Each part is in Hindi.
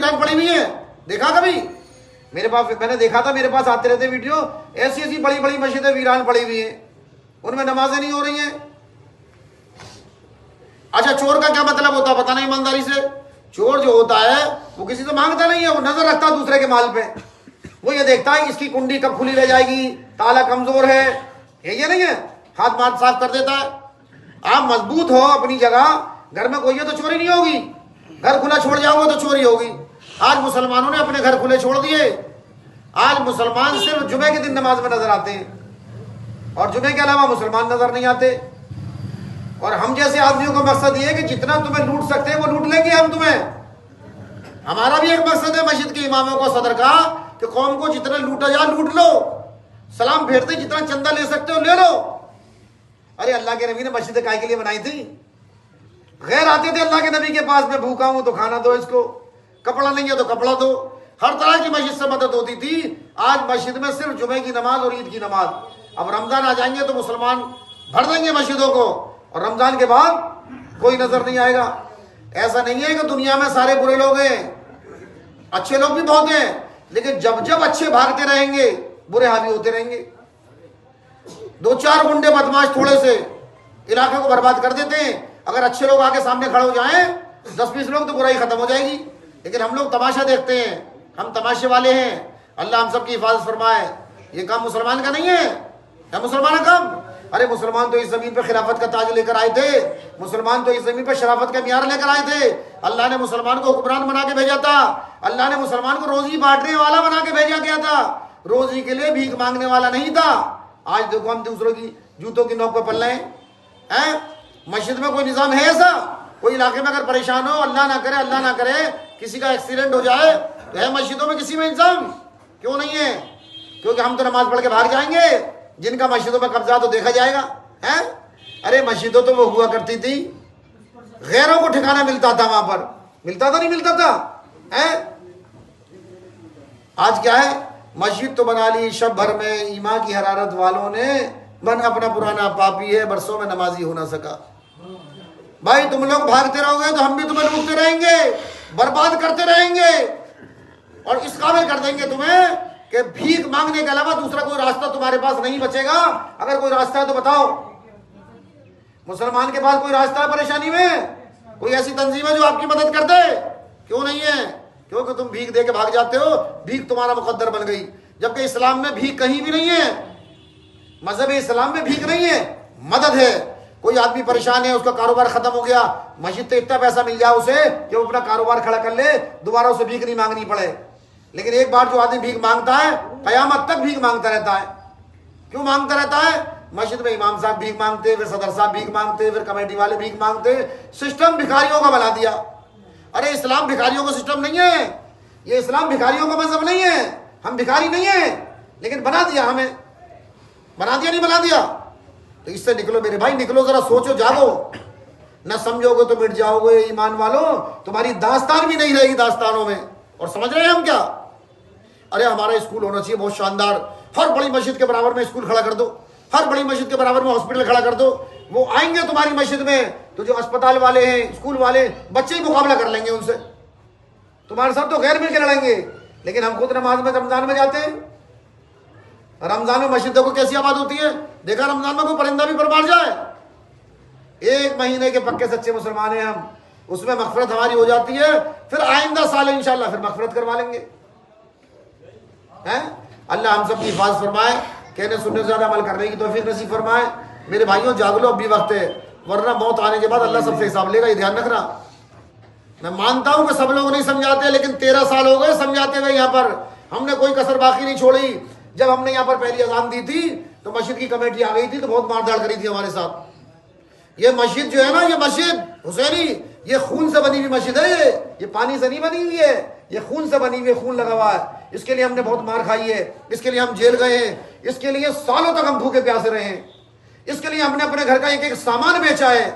वीरान पड़ी हुई है, देखा कभी? मेरे पास, मैंने देखा था, मेरे पास आते रहते वीडियो, ऐसी ऐसी बड़ी बड़ी मस्जिदें वीरान पड़ी हुई हैं, उनमें नमाजें नहीं हो रही हैं। अच्छा, चोर का क्या मतलब होता है पता नहीं ईमानदारी से? चोर जो होता है वो किसी से मांगता नहीं है, वो नजर रखता है दूसरे के माल पे। वो ये देखता है इसकी कुंडी कब खुली रह जाएगी, ताला कमजोर है, ये नहीं है, हाथ माथ साफ कर देता है। आप मजबूत हो अपनी जगह, घर में कोई है तो चोरी नहीं होगी, घर खुला छोड़ जाओगे तो चोरी होगी। आज मुसलमानों ने अपने घर खुले छोड़ दिए। आज मुसलमान सिर्फ जुमे के दिन नमाज में नजर आते हैं और जुमे के अलावा मुसलमान नजर नहीं आते। और हम जैसे आदमियों का मकसद ये है कि जितना तुम्हें लूट सकते हैं वो लूट लेंगे हम तुम्हें। हमारा भी एक मकसद है मस्जिद के इमामों को, सदर का, कि कौम को जितना लूटा जा लूट लो, सलाम फेरते जितना चंदा ले सकते हो ले लो। अरे अल्लाह के नबी ने मस्जिद काय के लिए बनाई थी? गैर आते थे अल्लाह के नबी के पास, में भूखा हूं तो खाना दो इसको, कपड़ा नहीं है तो कपड़ा दो, हर तरह की मस्जिद से मदद होती थी। आज मस्जिद में सिर्फ जुमे की नमाज और ईद की नमाज। अब रमजान आ जाएंगे तो मुसलमान भर देंगे मस्जिदों को, और रमजान के बाद कोई नजर नहीं आएगा। ऐसा नहीं है कि दुनिया में सारे बुरे लोग हैं, अच्छे लोग भी बहुत हैं, लेकिन जब जब अच्छे भागते रहेंगे बुरे हावी होते रहेंगे। दो चार गुंडे बदमाश थोड़े से इलाके को बर्बाद कर देते हैं, अगर अच्छे लोग आके सामने खड़े हो जाएं 10-20 लोग तो बुराई खत्म हो जाएगी। लेकिन हम लोग तमाशा देखते हैं, हम तमाशे वाले हैं। अल्लाह हम सब की हिफाजत फरमाए। ये काम मुसलमान का नहीं है, क्या मुसलमान का काम? अरे मुसलमान तो इस जमीन पर खिलाफत का ताज लेकर आए थे, मुसलमान तो इस जमीन पर शराफत का मियार लेकर आए थे। अल्लाह ने मुसलमान को हुक्मरान बना के भेजा था, अल्लाह ने मुसलमान को रोजी बांटने वाला बना के भेजा गया था, रोजी के लिए भीख मांगने वाला नहीं था। आज देखो हम दूसरों की जूतों की नोक पर पल रहे हैं। मस्जिद में कोई निजाम है ऐसा? कोई इलाके में अगर परेशान हो, अल्लाह ना करे किसी का एक्सीडेंट हो जाए, तो है मस्जिदों में किसी में इंतजाम? क्यों नहीं है? क्योंकि हम तो नमाज पढ़ के भाग जाएंगे, जिनका मस्जिदों पर कब्जा तो देखा जाएगा है। अरे मस्जिदों तो वो हुआ करती थी, गैरों को ठिकाना मिलता था, वहां पर मिलता था नहीं मिलता था है? आज क्या है, मस्जिद तो बना ली शब भर में ईमान की हरारत वालों ने, मन अपना पुराना पापी है, बरसों में नमाजी हो ना सका। भाई तुम लोग भागते रहोगे तो हम भी तुम्हें लूटते रहेंगे, बर्बाद करते रहेंगे, और इस काबिल कर देंगे तुम्हें कि भीख मांगने के अलावा दूसरा कोई रास्ता तुम्हारे पास नहीं बचेगा। अगर कोई रास्ता है तो बताओ, मुसलमान के पास कोई रास्ता है परेशानी में? कोई ऐसी तंजीम है जो आपकी मदद कर दे? क्यों नहीं है? क्योंकि तुम भीख दे के भाग जाते हो, भीख तुम्हारा मुकद्दर बन गई। जबकि इस्लाम में भीख कहीं भी नहीं है, मजहब इस्लाम में भीख नहीं है, मदद है। कोई आदमी परेशान है, उसका कारोबार खत्म हो गया, मस्जिद से इतना पैसा मिल जाए उसे कि वो अपना कारोबार खड़ा कर ले, दोबारा उसे भीख नहीं मांगनी पड़े। लेकिन एक बार जो आदमी भीख मांगता है, कयामत तक भीख मांगता रहता है। क्यों मांगता रहता है? मस्जिद में इमाम साहब भीख मांगते, फिर सदर साहब भीख मांगते, फिर कमेटी वाले भीख मांगते। सिस्टम भिखारियों का बना दिया। अरे इस्लाम भिखारियों का सिस्टम नहीं है, ये इस्लाम भिखारियों का मजहब नहीं है। हम भिखारी नहीं है, लेकिन बना दिया, हमें बना दिया, नहीं बना दिया। तो इससे निकलो मेरे भाई, निकलो, जरा सोचो, जागो। न समझोगे तो मिट जाओगे ईमान वालों, तुम्हारी दास्तान भी नहीं रहेगी दास्तानों में। और समझ रहे हैं हम क्या? अरे हमारा स्कूल होना चाहिए बहुत शानदार, हर बड़ी मस्जिद के बराबर में स्कूल खड़ा कर दो, हर बड़ी मस्जिद के बराबर में हॉस्पिटल खड़ा कर दो। वो आएंगे तुम्हारी मस्जिद में तो जो अस्पताल वाले हैं, स्कूल वाले, बच्चे ही मुकाबला कर लेंगे उनसे, तुम्हारे साथ तो गैर मिलकर लड़ेंगे। लेकिन हम खुद नमाज में रमजान में जाते हैं, रमजान में मस्जिदों को कैसी आबाद होती है। देखा रमजान में कोई परिंदा भी पर मार जाए? 1 महीने के पक्के सच्चे मुसलमान हैं हम, उसमें मगफरत हमारी हो जाती है। फिर आइंदा साल इंशाल्लाह फिर मगफरत करवा लेंगे हैं। अल्लाह हम सब की हिफाजत फरमाए, कहने सुनने से ज्यादा अमल करने की तौफीक नसीब फरमाए। मेरे भाइयों जाग लो, अब भी वक्त है, वरना मौत आने के बाद अल्लाह सबसे हिसाब लेगा, ये ध्यान रखना। मैं मानता हूं कि सब लोग नहीं समझाते, लेकिन 13 साल हो गए समझाते हुए, यहाँ पर हमने कोई कसर बाकी नहीं छोड़ी। जब हमने यहाँ पर पहली अजान दी थी तो मस्जिद की कमेटी आ गई थी, तो बहुत मारधाड़ करी थी हमारे साथ। ये मस्जिद जो है ना, ये मस्जिद हुसैनी, ये खून से बनी हुई मस्जिद है, ये पानी से नहीं बनी हुई है, ये खून से बनी हुई है, खून लगा हुआ है। इसके लिए हमने बहुत मार खाई है, इसके लिए हम जेल गए हैं, इसके लिए सालों तक हम भूखे प्यासे रहे हैं, इसके लिए हमने अपने घर का एक एक सामान बेचा है।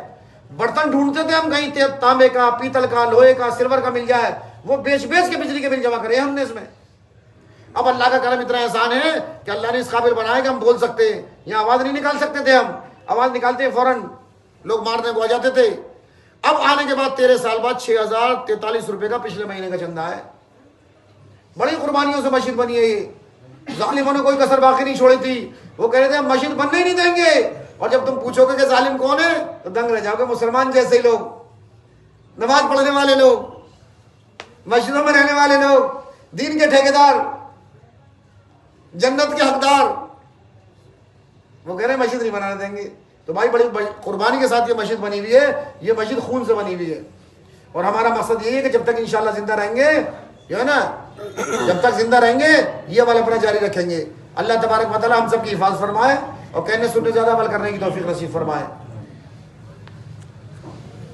बर्तन ढूंढते थे हम, कहीं तांबे का, पीतल का, लोहे का, सिल्वर का मिल जाए, वो बेच बेच के बिजली के बिल जमा करे हमने इसमें। अब अल्लाह का करम इतना एहसान है कि अल्लाह ने इस काबिल बनाया कि हम बोल सकते हैं। यहाँ आवाज नहीं निकाल सकते थे हम, आवाज निकालते हैं फौरन लोग मारने को आ जाते थे। अब आने के बाद 13 साल बाद 6043 रुपए का पिछले महीने का चंदा है। बड़ी कुर्बानियों से मस्जिद बनी है ये। जालिमों ने कोई कसर बाकी नहीं छोड़ी थी। वो कह रहे थे हम मस्जिद बनने ही नहीं देंगे, और जब तुम पूछोगे कि जालिम कौन है तो दंग रह जाओगे। मुसलमान जैसे ही लोग, नमाज पढ़ने वाले लोग, मस्जिदों में रहने वाले लोग, दीन के ठेकेदार, जन्नत के हकदार, वो कह रहे हैं मस्जिद नहीं बनाने देंगे। तो भाई बड़ी कुर्बानी के साथ ये मस्जिद बनी हुई है, ये मस्जिद खून से बनी हुई है। और हमारा मकसद यही है कि जब तक इंशाल्लाह जिंदा रहेंगे, ये है ना, जब तक जिंदा रहेंगे ये अमल अपना जारी रखेंगे। अल्लाह तबारक व तआला हम सब की हिफाजत फरमाए और कहने सुनने ज्यादा अमल करने की तौफीक नसीब फरमाए।